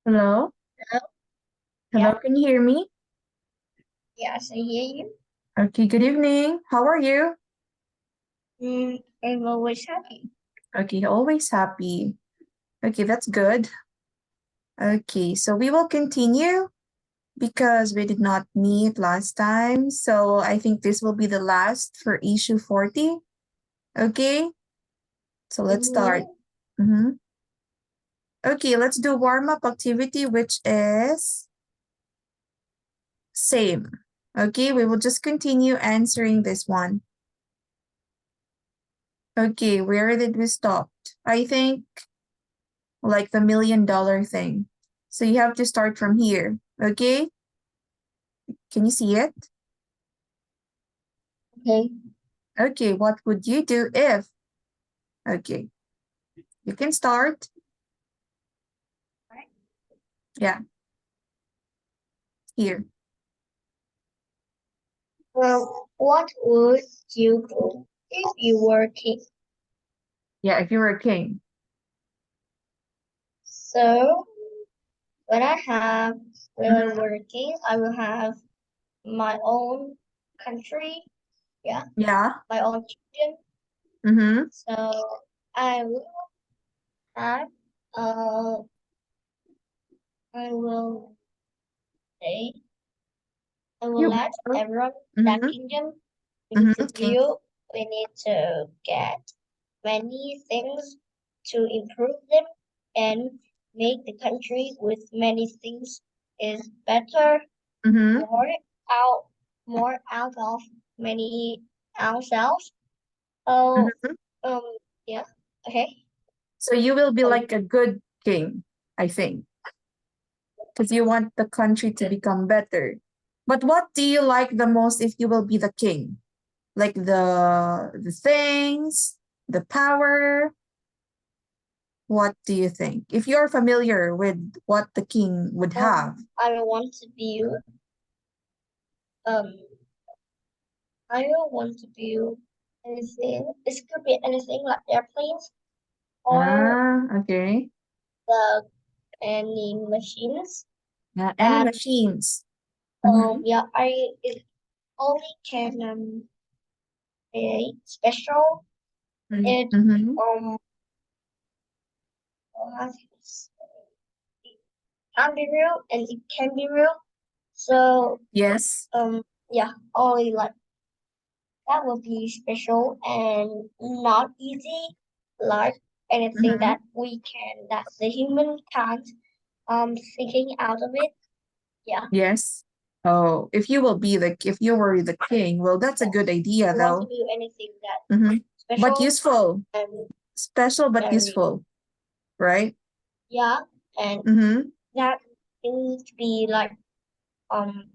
Hello? Hello? Hello, Yeah, can you hear me? yes, I hear you. Okay, good evening. How are you? I'm always happy. Okay, always happy. Okay, that's good. Okay, so we will continue because we did not meet last time. So I think this will be the last for issue 40. Okay, so let's start. Okay, let's do warm-up activity, which is same. Okay, we will just continue answering this one. Okay, where did we stop? I think like the $1,000,000 thing. So you have to start from here. Okay? Can you see it? Okay. Okay, what would you do if? Okay, you can start. Yeah, here. Well, what would you do if you were king? Yeah, if you were a king. So, when I'm working, I will have my own country, yeah, Yeah. my own kingdom. Mm-hmm. So, I will have, uh, I will say, I will You let will. everyone in that Mm-hmm. kingdom. We need Mm-hmm. to Okay. build, we need to get many things to improve them and make the country with many things is better, Mm-hmm. more out more out of many ourselves. Oh, Mm-hmm. um, yeah, okay. So you will be Um, like a good king, I think, because you want the country to become better. But what do you like the most if you will be the king? Like the things, the power. What do you think? If you're familiar with what the king would have. I don't want to build, um, I don't want to build anything. This could be anything like airplanes or Ah, okay. the any machines Yeah, any that machines. Mm-hmm. yeah, I it only can a special it Mm-hmm. um how to say, it can be real and it can be real. So Yes. yeah, only like that will be special and not easy like anything Mm-hmm. that we can that the human can't thinking out of it. Yeah. Yes. Oh, if you were the king, well, that's a Yes. good idea, I want to though. do anything that Mm-hmm. But special useful, and special but very useful, right? yeah and Mm-hmm. that it needs to be like um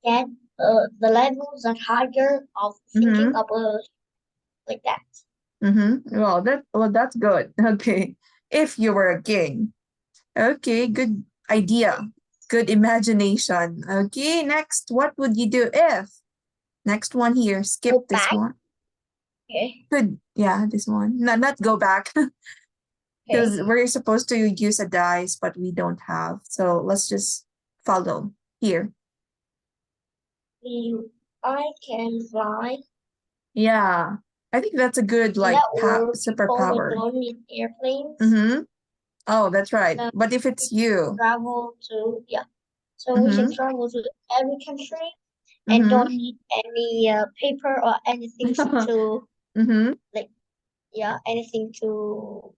get the levels are higher of thinking Mm-hmm. about like that. Mm-hmm. Well, that's good. Okay. If you were a king. Okay, good idea. Good imagination. Okay, next, what would you do if? Next one here, skip Go this back. one. Okay. Good. Yeah, this one. No, not go back Okay. because we're supposed to use a dice, but we don't have. So let's just follow here. You, I can fly. Yeah, I think that's a good In like that world, people who superpower. don't need airplanes, Mm-hmm. Oh, that's right. so But if we it's can you, travel to yeah. So we can mm-hmm. travel to every country and Mm-hmm. don't need any paper or anything to Mm-hmm. like yeah anything to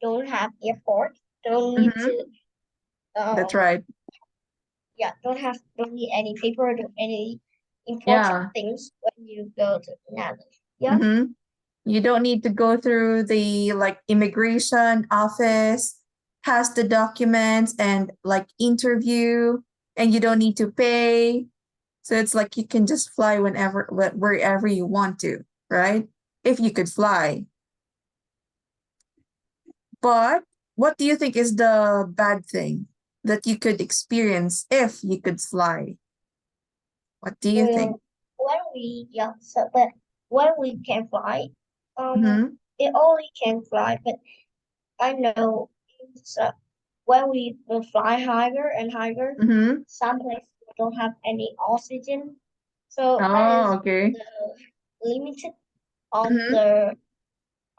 don't have airport. Don't need Mm-hmm. to That's um right. yeah don't need any paper or any important Yeah. things when you go to another yeah Mm-hmm. You don't need to go through the like immigration office, pass the documents and like interview, and you don't need to pay. So it's like you can just fly wherever you want to, right? If you could fly. But what do you think is the bad thing that you could experience if you could fly? What do you think? when we yeah so but when we can fly Mm-hmm. it only can fly but I know it's when we will fly higher and higher, Mm-hmm. some places don't have any oxygen. So that Oh, is okay. the limited of Mm-hmm. the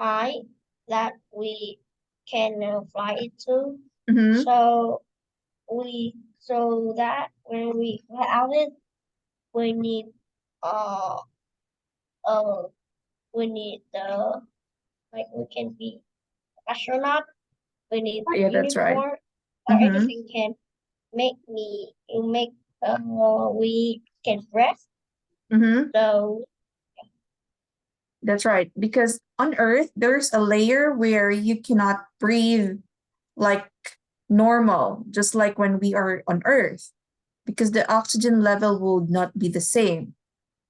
height that we can fly it to. Mm-hmm. So that when we fly out it, we need uh uh we need the like we can be astronaut. We need Oh, the yeah, that's right. uniform or Mm-hmm. anything can make we can rest. Mm-hmm. So That's right. Because on Earth, there's a layer where you cannot breathe like normal, just like when we are on Earth, because the oxygen level will not be the same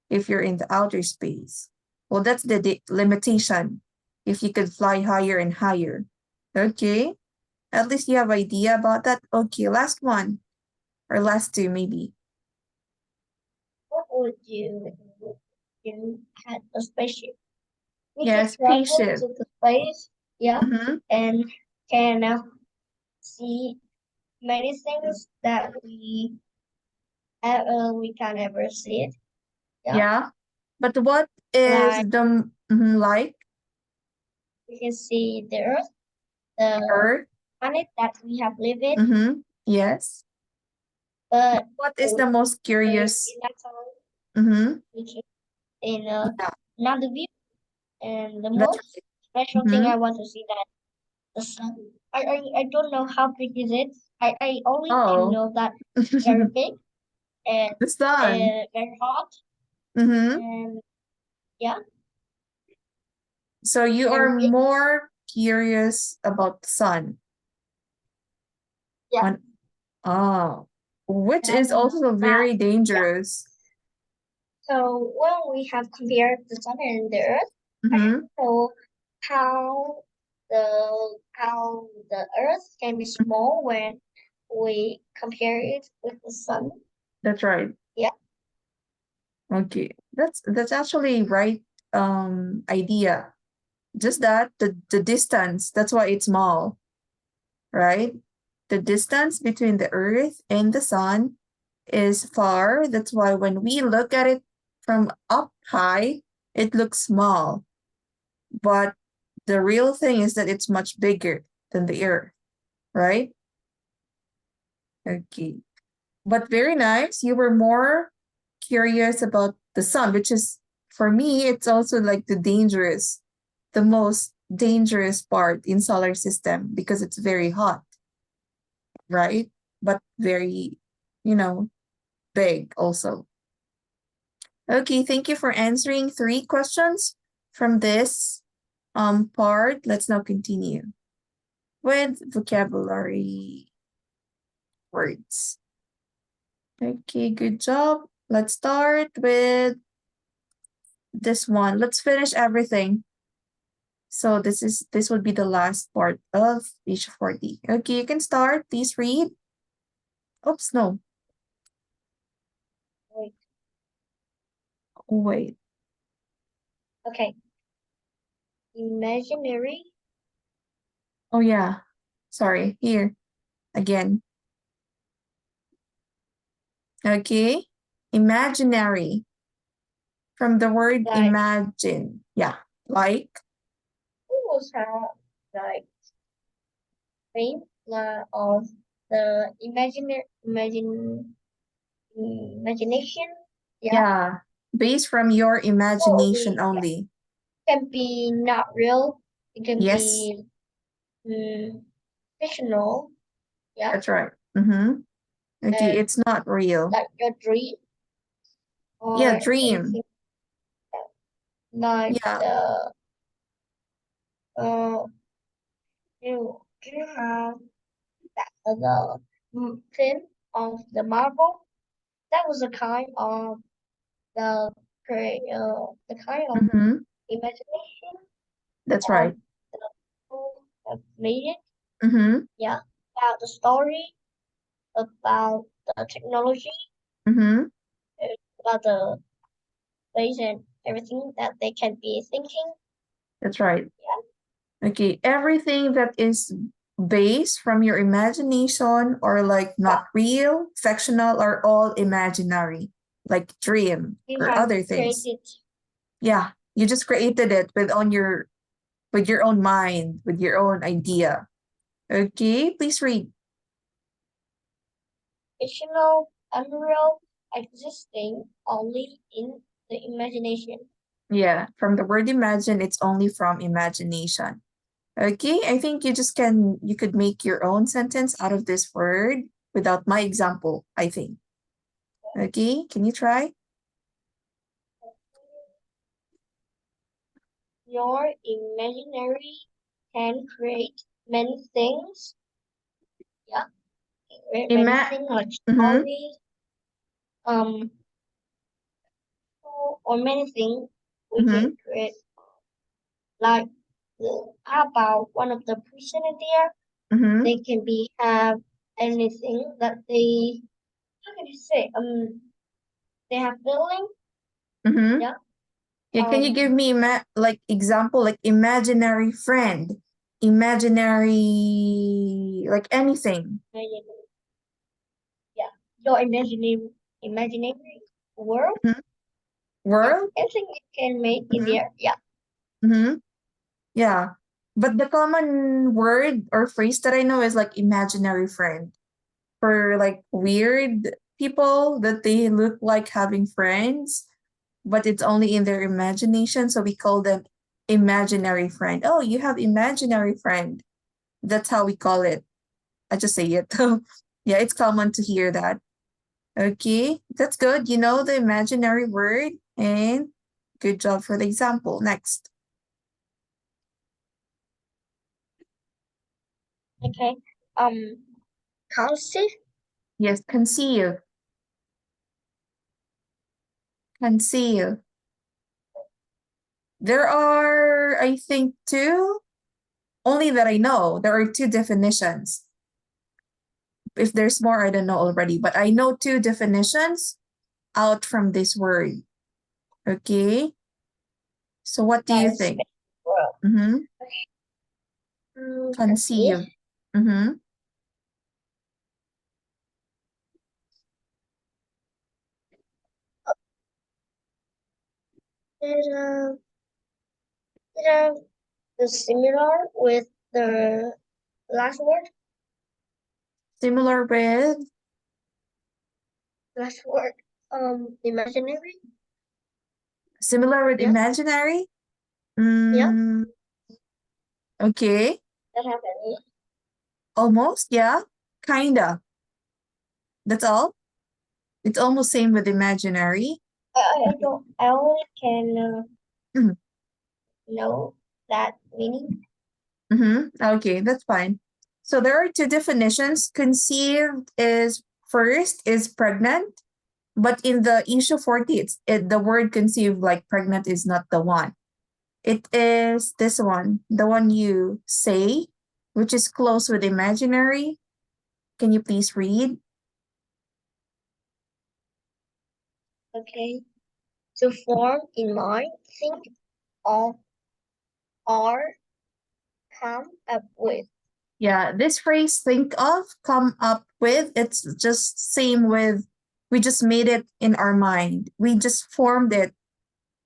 if you're in the outer space. Well, that's the limitation if you could fly higher and higher. Okay. At least you have idea about that. Okay, last one or last two maybe. what would you do if you had a spaceship? We can Yes, travel spaceship. to the space, yeah, Mm-hmm. and can see many things that we can ever see it. Yeah, Yeah. But what is like the like we can see the Earth, the Earth? planet that we have lived in, Mm-hmm. Yes. But but what is the we most curious? in that time Mm-hmm. we can in Yeah, another view. And the that's most special thing right. I want to see that the sun. I don't know how big is it. I only can Oh, know that very big and the sun. very hot Mm-hmm. and yeah, So you are very big. more curious about the sun Yeah, on which is and also that very yeah. dangerous. So when we have compared the sun and the earth, I Mm-hmm. don't know how the earth can be small when we compare it with the sun. That's right. Yeah, Okay. That's actually right idea. Just that the distance, that's why it's small, right? The distance between the earth and the sun is far. That's why when we look at it from up high, it looks small. But the real thing is that it's much bigger than the earth, right? Okay. But very nice. You were more curious about the sun, which is for me, it's also like the most dangerous part in solar system because it's very hot, right? But very, you know, big also. Okay, thank you for answering 3 questions from this part. Let's now continue with vocabulary words. Okay, good job. Let's start with this one. Let's finish everything. So this would be the last part of page 40. Okay, you can start. Please read. Oops, no. wait. Wait. Okay. Imaginary. Oh yeah. Sorry. Here again. Okay. Imaginary. From the word Like imagine. Yeah. Like. who was have like fame of the imagination. Yeah. Yeah. Based from your So imagination we yeah, only. can be not real. It can Yes. be mm, fictional. Yeah. That's right. Mm-hmm. Okay. And It's not real. like your dream Yeah. or Dream. anything like Yeah. the uh you have the film of the Marvel. That was a kind of the kind of Mm-hmm. imagination That's of right. the people that made it. Mm-hmm. Yeah, about the story, about the technology, Mm-hmm. uh, about the ways and everything that they can be thinking. That's right. Yeah, Okay. Everything that is based from your imagination, or like not real, fictional, or all imaginary, like dream We or have other things? created Yeah, you just created it with your own mind, with your own idea. Okay, please read. fictional, unreal, existing only in the imagination. Yeah, from the word imagine, it's only from imagination. Okay, I think you could make your own sentence out of this word without my example, I think. Okay, can you try? Your imaginary can create many things. Yeah, create many things like Mm-hmm. stories, um, or many things we Mm-hmm. can create. Like, how about one of the president there? Mm-hmm. They can be have anything that they, how can you say, they have feeling. Mm-hmm. Yeah. Yeah, can you give me like example, like imaginary friend, imaginary, like anything? Imaginary, yeah, your imaginary world. Mhm. Yeah, World? anything you can make in Mm-hmm. there. Yeah. Mm-hmm. Yeah. But the common word or phrase that I know is like imaginary friend. For like weird people that they look like having friends, but it's only in their imagination. So we call them imaginary friend. Oh, you have imaginary friend. That's how we call it. I just say it. Yeah, it's common to hear that. Okay, that's good. You know the imaginary word, and good job for the example. Next. Okay. Conceive. Yes, conceive. Conceive. There are, I think, two, only that I know. There are two definitions. If there's more, I don't know already, but I know two definitions out from this word. Okay. So what do you That is think? world. Mm-hmm. Conceive. Conceive. Mm-hmm. It it is similar with the last word. Similar with Last word. Imaginary. Yeah. imaginary. Yeah. Mm, okay. That have any. Almost. Yeah. Kinda. That's all. It's almost same with imaginary. I don't. I only can Mhm. know that meaning. Okay, that's fine. So there are two definitions. Conceived is first is pregnant, but in the issue 40, the word conceived like pregnant is not the one. It is this one, the one you say, which is close with imaginary. Can you please read? Okay. To form in mind, think of, or come up with. Yeah, this phrase think of, come up with, it's just same with we just made it in our mind. We just formed it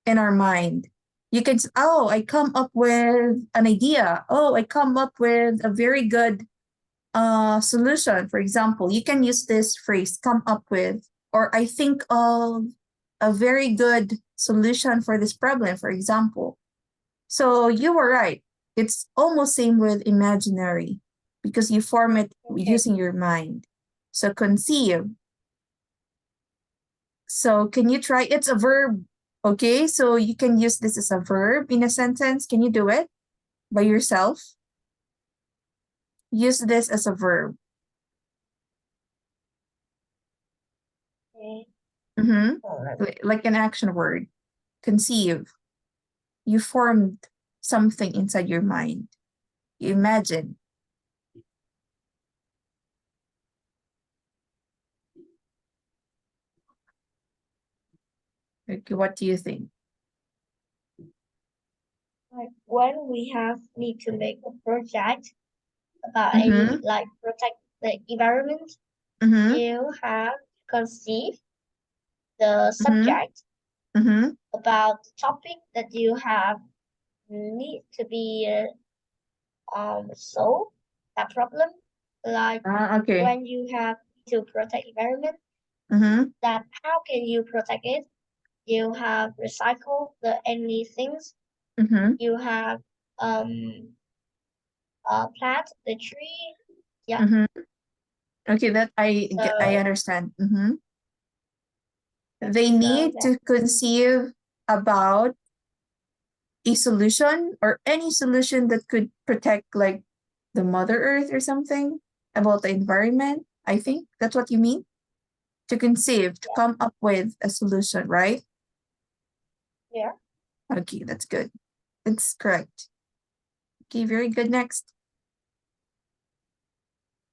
in our mind. You can, oh, I come up with an idea. Oh, I come up with a very good solution. For example, you can use this phrase, come up with, or I think of a very good solution for this problem, for example. So you were right. It's almost same with imaginary because you form it Okay. using your mind. So conceive. So can you try? It's a verb. Okay, so you can use this as a verb in a sentence. Can you do it by yourself? Use this as a verb. Okay. Like an action word. Conceive. You formed something inside your mind. You imagine. Okay, what do you think? Like when we have need to make a project, about any like protect the environment, you have conceived the subject about the topic that you have need to be solve that problem. Like Okay. when you have to protect environment, that how can you protect it? You have recycle the any things. You have plant the tree. Yeah. Okay, that I So understand. They so need to conceive about a solution or any solution that could protect like the Mother Earth or something about the environment. I think that's what you mean. To conceive, to come up with a solution, right? yeah. Okay, that's good. It's correct. Okay, very good. Next.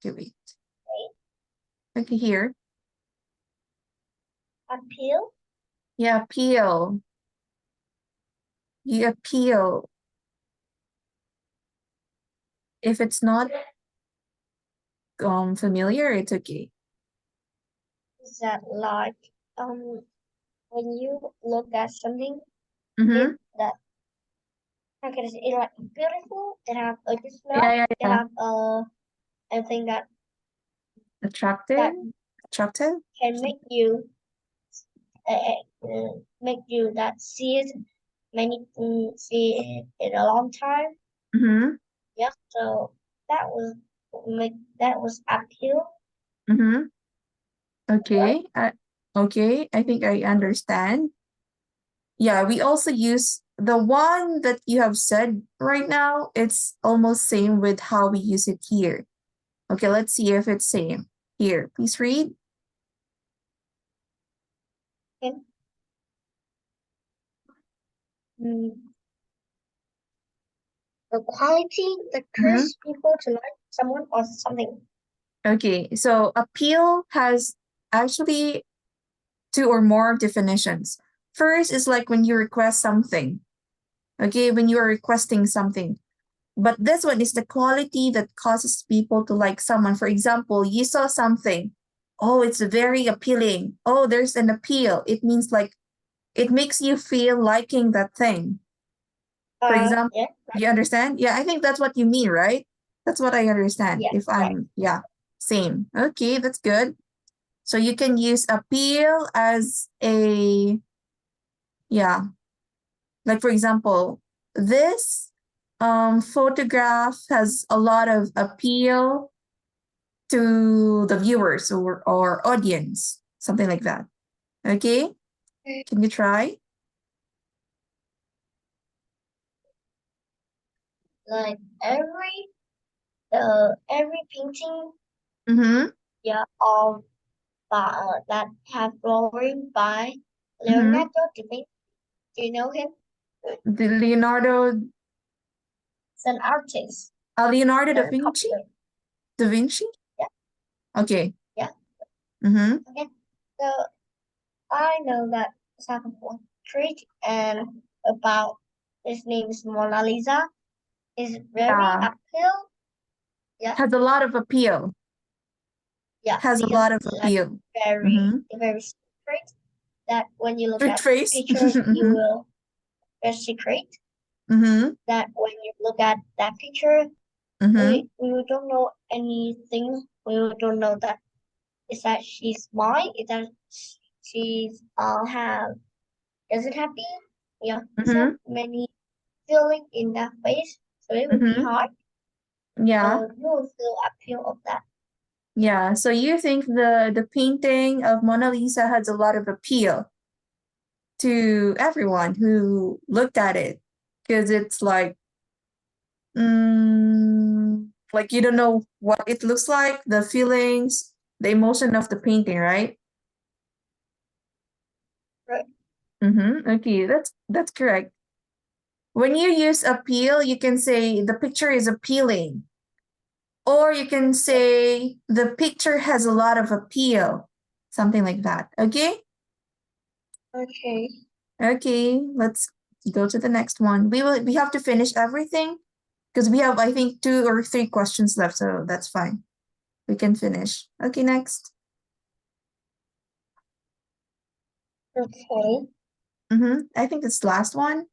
Okay, wait. Okay, here. Appeal. Yeah, appeal. You appeal. If it's not familiar, it's okay. Is that like when you look at something Mm-hmm. that how can I say it like beautiful, it have a good smell, Yeah. it have anything that Attractive. Attractive. can make you that see it many see it in a long time. Mm-hmm. Yeah, so that was that was appeal. Mm-hmm. Right? Okay. Okay. I think I understand. Yeah, we also use the one that you have said right now. It's almost same with how we use it here. Okay, let's see if it's same. Here, please read. Okay. Mm, the quality that causes people to like someone or something. Okay, so appeal has actually two or more definitions. First is like when you request something. Okay, when you are requesting something. But this one is the quality that causes people to like someone. For example, you saw something. Oh, it's very appealing. Oh, there's an appeal. It means like it makes you feel liking that thing. For example, Yeah, you understand? Yeah, I think that's what you mean, right? That's what I understand. yeah, If right. yeah, same. Okay, that's good. So you can use appeal as a, yeah, like for example, this photograph has a lot of appeal to the viewers or audience, something like that. Okay, can you try? Like every painting, yeah, of that have drawing by Leonardo da Vinci. Do you know him? The Leonardo, He's an artist, Leonardo da very Vinci? popular. Da Vinci? Yeah, Okay. yeah. Mm-hmm. Okay. So I know that second one trick and about his name is Mona Lisa is very Yeah. appeal. Yeah, Has a lot of appeal. yeah, Has a because lot of like appeal. very straight. That when you look Strict at the face. picture, you will very secret. That when you look at that picture, we don't know anything. We don't know that is that she's mine. Is that she's have doesn't happy. Yeah, so many feeling in that face, so it would be hard. Yeah. So you will feel appeal of that. Yeah. So you think the painting of Mona Lisa has a lot of appeal to everyone who looked at it because it's like you don't know what it looks like, the feelings, the emotion of the painting, right? Right. Okay, that's correct. When you use appeal, you can say the picture is appealing. Or you can say the picture has a lot of appeal. Something like that. Okay? Okay. Okay, let's go to the next one. We have to finish everything. Because we have, I think, 2 or 3 questions left, so that's fine. We can finish. Okay, next. Okay. I think it's the last one.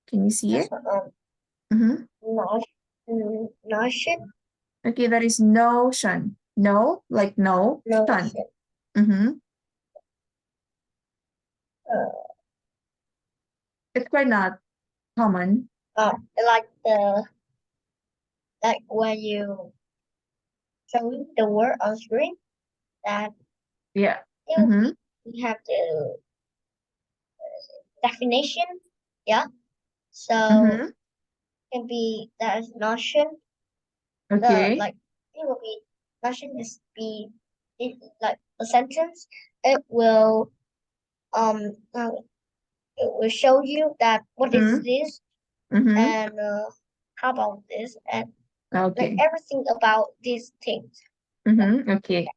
Can you see it? Notion. Okay, that is notion. No, like no, shun. Notion. It's quite not common. Like when you showing the word on screen, that Yeah. we have the definition. Yeah. So can be that is notion. Okay. Like it will be notion is be it, like a sentence. It will it will show you that what is this and how about this and like everything about these things. Okay.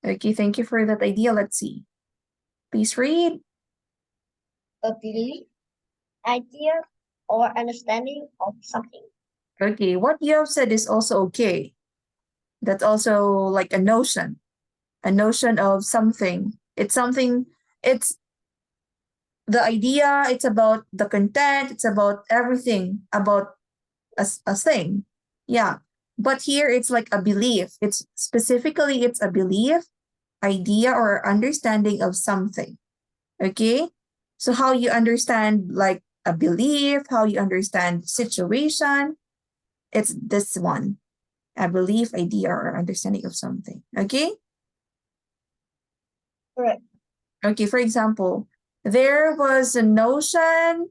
Okay, thank you for that idea. Let's see. Please read. A belief, idea, or understanding of something. Okay, what you have said is also okay. That's also like a notion of something. It's something, it's the idea, it's about the content, it's about everything about a thing. Yeah. But here it's like a belief. It's specifically, it's a belief, idea, or understanding of something. Okay. So how you understand like a belief, how you understand situation, it's this one. A belief, idea, or understanding of something. Okay. Correct. Okay. For example, there was a notion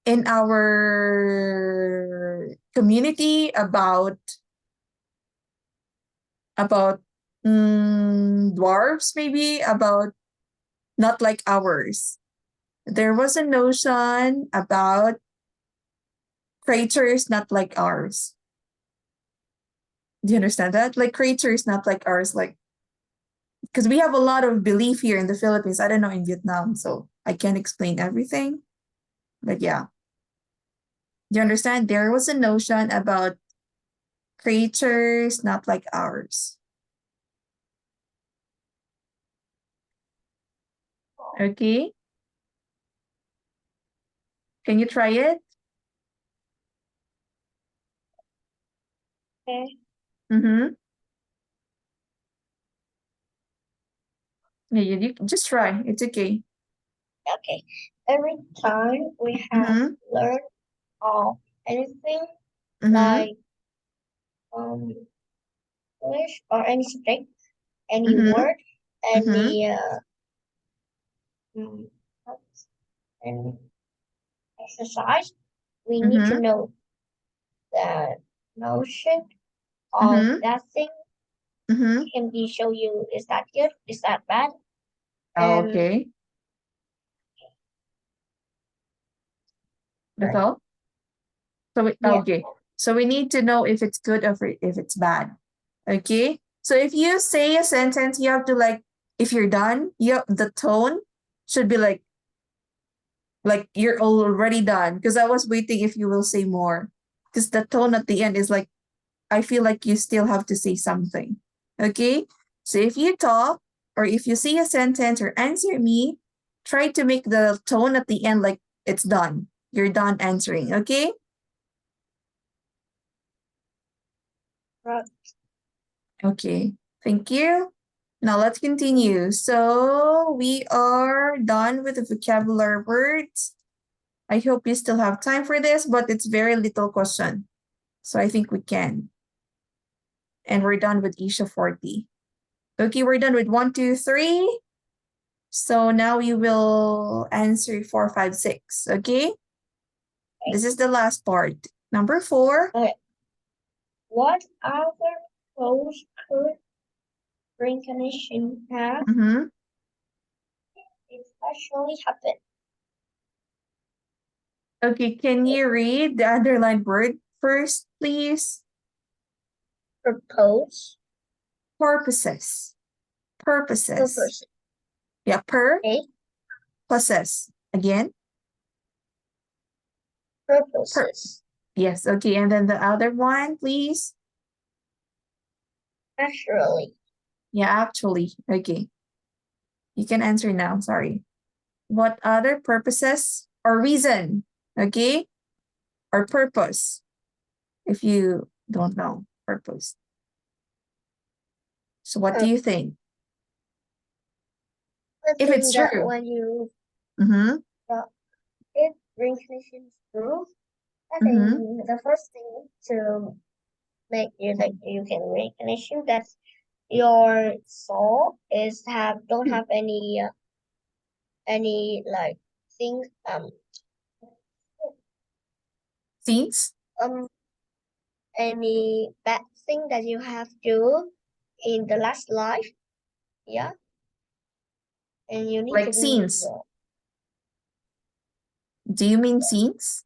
in our community about dwarves, maybe about not like ours. There was a notion about creatures not like ours. Do you understand that? Like creatures not like ours, like because we have a lot of belief here in the Philippines. I don't know in Vietnam, so I can't explain everything. But yeah. Do you understand? There was a notion about creatures not like ours. Okay. Can you try it? Okay. Yeah, you just try. It's okay. Okay. Every time we have learned of anything like English or any subject, any word, any mm, any exercise, we need to know the notion of that thing can be show you is that good, is that bad, and Okay. That's right. all? So we, Yeah. okay. So we need to know if it's good or if it's bad. Okay. So if you say a sentence, you have to like, if you're done, the tone should be like you're already done. Because I was waiting if you will say more. Because the tone at the end is like, I feel like you still have to say something. Okay. So if you talk or if you say a sentence or answer me, try to make the tone at the end like it's done. You're done answering. Okay. Right. Okay, thank you. Now let's continue. So we are done with the vocabulary words. I hope you still have time for this, but it's very little question. So I think we can. And we're done with Isha 40. Okay, we're done with 1, 2, 3. So now we will answer 4, 5, 6. Okay? This is the last part. Number 4. Okay. What other close could reincarnation have especially happen? Okay, can you read the underlined word first, please? Propose. Purposes. Purpose. Yeah, per Okay. possess. again? Purposes. Yes, okay. And then the other one, please. Naturally. Yeah, actually. Okay. You can answer now. Sorry. What other purposes or reason? Okay. Or purpose. If you don't know purpose. So what do you think? I If think it's that true. when you Mm-hmm. if reincarnation is true, I Mm-hmm. think the first thing to make you like you can reincarnation that your soul is don't have any like things Scenes? um any bad thing that you have do in the last life. Yeah. And you need to Like be scenes. Do you mean scenes?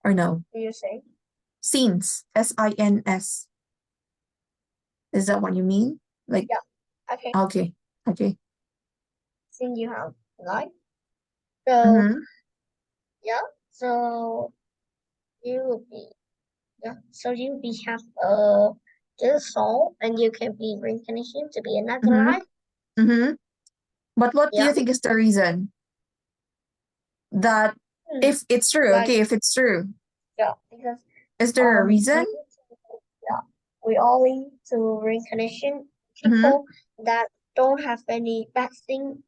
Or no? do you say? Scenes. S-I-N-S. Is that what you mean? Like, Yeah. Okay. okay. Okay. Since you have life. So Mm-hmm. yeah. So you will be yeah. So you be have the soul and you can be reincarnation to be another Mm-hmm. life. Mm-hmm. But what do Yeah. you think is the reason that Hmm. if it's true, Like okay, if it's true, yeah, because is there a we reason? need to, yeah, we all need to reincarnation Mm-hmm. people that don't have any bad things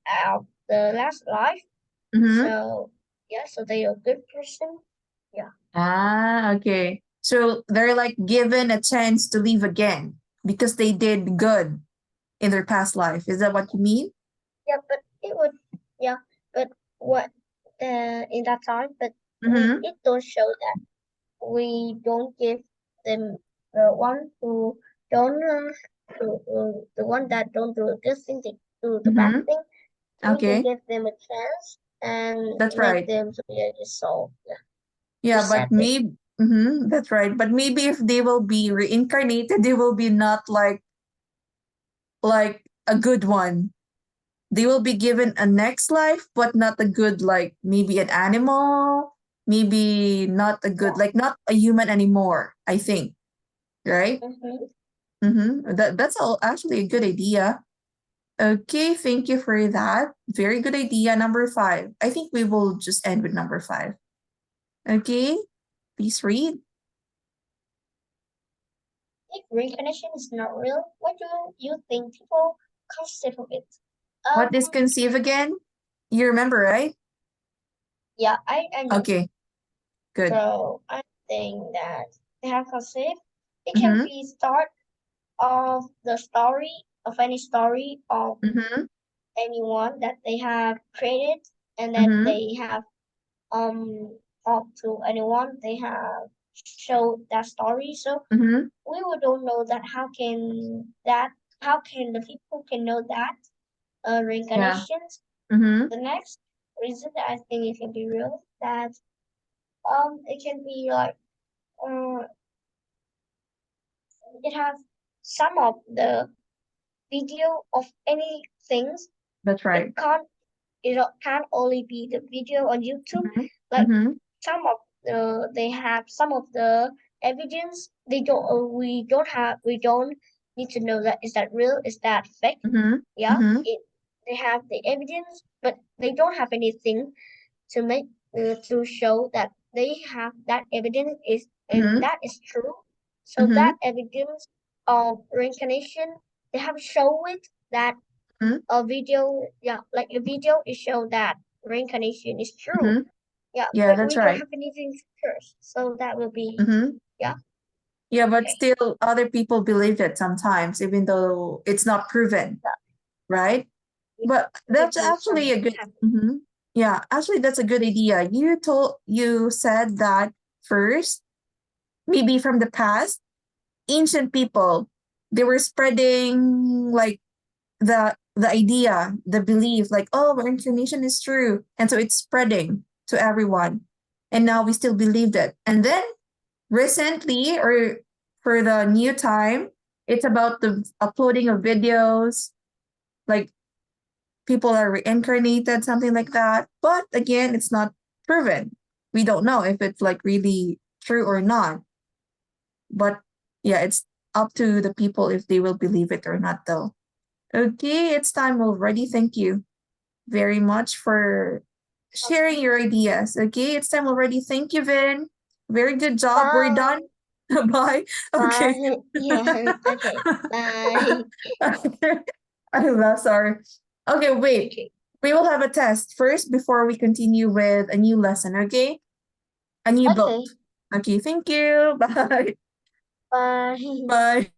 out the last life. Mm-hmm. So yeah, so they are a good person. Yeah. Ah, okay. So they're like given a chance to live again because they did good in their past life. Is that what you mean? Yeah, but it would yeah, but what in that time, but we Mm-hmm. it don't show that we don't give them the one who don't the one that don't do a good thing, they do the bad Mm-hmm. thing. We can Okay. give them a chance and That's make right. them to be a soul. Yeah, Yeah, but reset them. maybe that's right. But maybe if they will be reincarnated, they will be not like a good one. They will be given a next life, but not a good, like maybe an animal, maybe not a good, Yeah. like not a human anymore, I think. Right? Mm-hmm. That's all actually a good idea. Okay, thank you for that. Very good idea. Number 5. I think we will just end with number 5. Okay, please read. If reincarnation is not real, what do you think people conceive of it? What is Um, conceive again? You remember, right? yeah, I know. Okay, good. So I think that they have conceived. It can Mm-hmm. be start of the story of any story of Mm-hmm. anyone that they have created and that Mm-hmm. they have talked to anyone they have showed that story. So Mm-hmm. we would don't know that how can the people can know that Yeah. reincarnations. Mm-hmm. The next reason that I think it can be real that it can be like uh, it has some of the video of any things. That's It right. can't only be the video on YouTube. Mm-hmm. Like Mm-hmm. some of they have some of the evidence. They don't. We don't need to know that is that real, is that fake. Mm-hmm. Yeah, Mm-hmm. they have the evidence, but they don't have anything to make to show that they have that evidence is and Mm-hmm. that is true. So Mm-hmm. that evidence of reincarnation, they have shown it that Mm-hmm. a video, yeah, like a video is show that reincarnation is true. Mm-hmm. Yeah, Yeah, but that's we don't right. have anything first, so that will be Mm-hmm. yeah Yeah, but okay. still other people believe it sometimes, even though it's not proven, Yeah, right? it But could that's be actually a something good happen. yeah, actually that's a good idea. You said that first, maybe from the past, ancient people, they were spreading like the idea, the belief, like, oh, reincarnation is true. And so it's spreading to everyone. And now we still believed it. And then recently, or for the new time, it's about the uploading of videos, like people are reincarnated, something like that. But again, it's not proven. We don't know if it's like really true or not. But yeah, it's up to the people if they will believe it or not, though. Okay, it's time already. Thank you very much for sharing your ideas. Okay, it's time already. Thank you, Vin. Very good job. We're done. Bye. Okay. Bye. Yeah. Okay. Bye. I love sorry. Okay, wait. Okay. We will have a test first before we continue with a new lesson, okay? A new book. Okay. Okay, thank you. Bye. Bye. Bye.